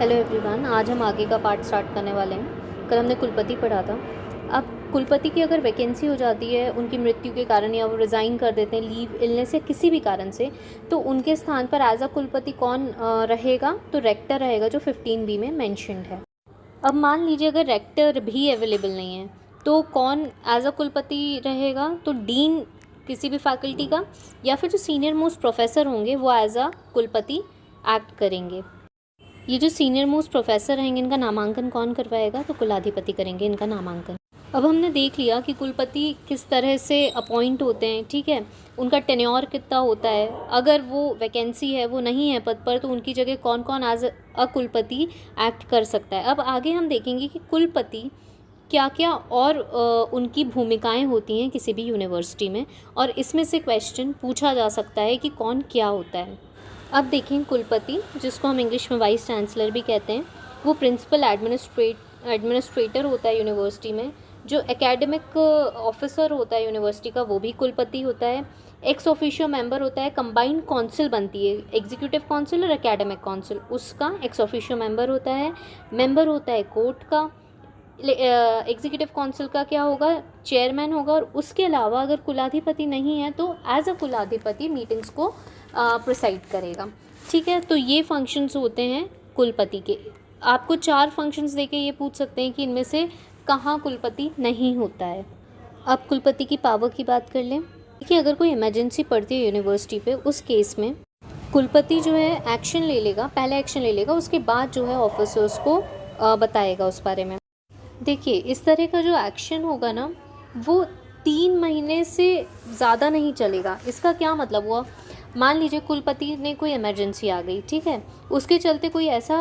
Hello everyone, आज हम आगे का पार्ट स्टार्ट करने वाले हैं। कल हमने कुलपति पढ़ा था। अब कुलपति की अगर वैकेंसी हो जाती है उनकी मृत्यु के कारण, या वो रिज़ाइन कर देते हैं लीव, इलनेस या किसी भी कारण से, तो उनके स्थान पर एज अ कुलपति कौन रहेगा? तो रेक्टर रहेगा, जो 15B में मैंशनड है। अब मान लीजिए अगर रेक्टर भी अवेलेबल नहीं है तो कौन एज अ कुलपति रहेगा? तो डीन किसी भी फैकल्टी का, या फिर जो सीनियर मोस्ट प्रोफेसर होंगे वो एज अ कुलपति एक्ट करेंगे। ये जो सीनियर मोस्ट प्रोफेसर रहेंगे इनका नामांकन कौन करवाएगा? तो कुलाधिपति करेंगे इनका नामांकन। अब हमने देख लिया कि कुलपति किस तरह से अपॉइंट होते हैं, ठीक है, उनका टेन्योर कितना होता है। अगर वो वैकेंसी है, वो नहीं है पद पर, तो उनकी जगह कौन कौन एज अ कुलपति एक्ट कर सकता है। अब आगे हम देखेंगे कि कुलपति क्या क्या और उनकी भूमिकाएं होती हैं किसी भी यूनिवर्सिटी में, और इसमें से क्वेश्चन पूछा जा सकता है कि कौन क्या होता है। अब देखें, कुलपति, जिसको हम इंग्लिश में वाइस चांसलर भी कहते हैं, वो प्रिंसिपल एडमिनिस्ट्रेटर होता है यूनिवर्सिटी में। जो एकेडमिक ऑफिसर होता है यूनिवर्सिटी का, वो भी कुलपति होता है। एक्स ऑफिशियो मेंबर होता है, कंबाइंड काउंसिल बनती है, एग्जीक्यूटिव काउंसिल और एकेडमिक काउंसिल, उसका एक्स ऑफिशियो मेंबर होता है। मेंबर होता है कोर्ट का। एग्जीक्यूटिव काउंसिल का क्या होगा? चेयरमैन होगा। और उसके अलावा अगर कुलाधिपति नहीं है तो एज अ कुलाधिपति मीटिंग्स को प्रिसाइड करेगा, ठीक है। तो ये फंक्शंस होते हैं कुलपति के। आपको 4 फंक्शंस देके ये पूछ सकते हैं कि इनमें से कहाँ कुलपति नहीं होता है। अब कुलपति की पावर की बात कर लें। देखिए, अगर कोई इमरजेंसी पड़ती है यूनिवर्सिटी पे, उस केस में कुलपति जो है एक्शन ले लेगा, पहले एक्शन ले लेगा, उसके बाद जो है ऑफिसर्स को बताएगा उस बारे में। देखिए, इस तरह का जो एक्शन होगा ना, वो 3 महीने से ज़्यादा नहीं चलेगा। इसका क्या मतलब हुआ? मान लीजिए कुलपति ने कोई इमरजेंसी आ गई, ठीक है, उसके चलते कोई ऐसा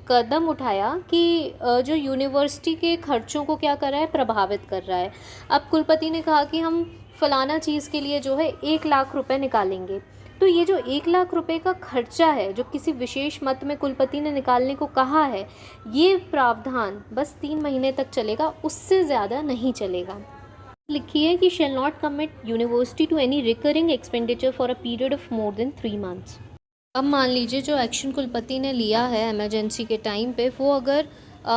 कदम उठाया कि जो यूनिवर्सिटी के खर्चों को क्या कर रहा है? प्रभावित कर रहा है। अब कुलपति ने कहा कि हम फ़लाना चीज़ के लिए जो है 1 लाख रुपए निकालेंगे। तो ये जो 1 लाख रुपए का खर्चा है, जो किसी विशेष मत में कुलपति ने निकालने को कहा है, ये प्रावधान बस 3 महीने तक चलेगा, उससे ज़्यादा नहीं चलेगा। लिखिए कि shall not commit university to any recurring expenditure for a period of more than 3 months. अब मान लीजिए जो एक्शन कुलपति ने लिया है इमरजेंसी के टाइम पे, वो अगर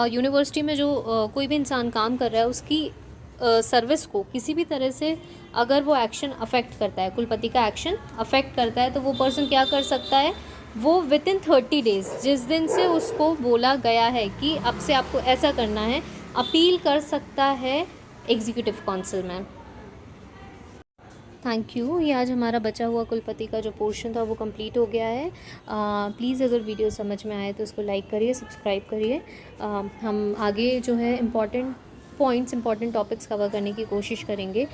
यूनिवर्सिटी में जो कोई भी इंसान काम कर रहा है उसकी सर्विस को किसी भी तरह से अगर वो एक्शन अफेक्ट करता है, कुलपति का एक्शन अफेक्ट करता है, तो वो पर्सन क्या कर सकता है? वो विदिन 30 डेज़, जिस दिन से उसको बोला गया है कि अब से आपको ऐसा करना है, अपील कर सकता है एग्जीक्यूटिव काउंसिल में। Thank you. ये आज हमारा बचा हुआ कुलपति का जो पोर्शन था वो कंप्लीट हो गया है। प्लीज़ अगर वीडियो समझ में आए तो उसको लाइक करिए, सब्सक्राइब करिए। हम आगे जो है important points, important topics cover करने की कोशिश करेंगे।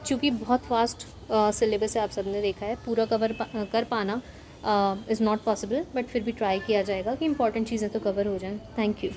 क्योंकि बहुत फास्ट सिलेबस है, आप सबने देखा है, पूरा कवर कर पाना इज़ नॉट पॉसिबल, बट फिर भी ट्राई किया जाएगा कि इंपॉर्टेंट चीज़ें तो कवर हो जाएं। Thank you.